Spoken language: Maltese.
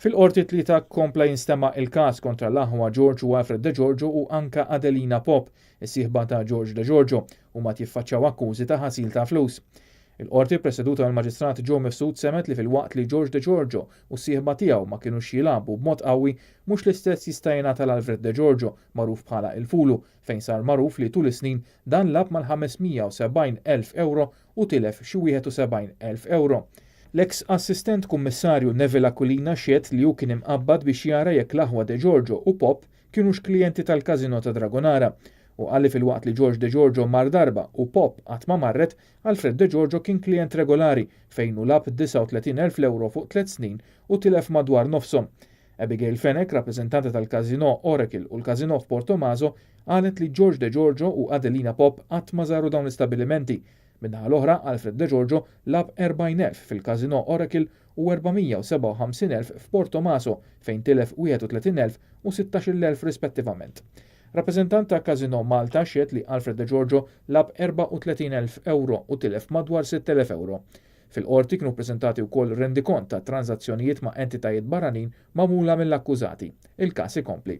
Fil-qorti tlieta kompla jinstema' il-każ kontra l-aħwa George u Alfred De Giorgio u anka Adelina Pop, is-sieħba ta' George De Giorgio, huma jiffaċċjaw akkużi ta' ħasil ta' flus. Il-qorti preseduta mill-Maġistrat Joe Mifsud semet li fil-waqt li George De Giorgio u s-sieħba tiegħu ma kinux jilagħbu b'mod qawwi mhux l-istess jista' jingħata l-Alfred De Giorgio magħruf bħala il-Fulu fejn sar magħruf li tul is-snin dan lab mal-570,000 euro u tilef xi 71,000 euro. L-eks assistent kummissarju Neville Aquilina xiet li hu kien imqabbad biex jara jekk l-aħwa De Giorgio u Pop kienux klijenti tal-Casino ta' Dragonara u qalli fil-waqt li George De Giorgio mar darba u Pop qatt ma marret, Alfred De Giorgio kien klijent regolari fejn hu lab 39,000 euro fuq 3 snin u tilef madwar nofshom. Abigail Fenech, rappreżentanta tal-Casino Oracle u l-Casino f'Porto Maso, qalet li George De Giorgio u Adelina Pop qatt ma żaru dawn l-istabbilimenti. Minnaħa l-oħra, Alfred De Giorgio lab 40,000 fil-Casino Oracle u 457,000 f'Porto Maso fejn tilef 31,000 u 16,000 rispettivament. Rappreżentant ta' Casino Malta xiet li Alfred De Giorgio lab 34,000 euro u tilef madwar 6,000 euro. Fil-qorti kienu ppreżentati wkoll rendikont ta' transazzjonijiet ma' entitajiet barranin magħmula mill-akkużati. Il-każ ikompli.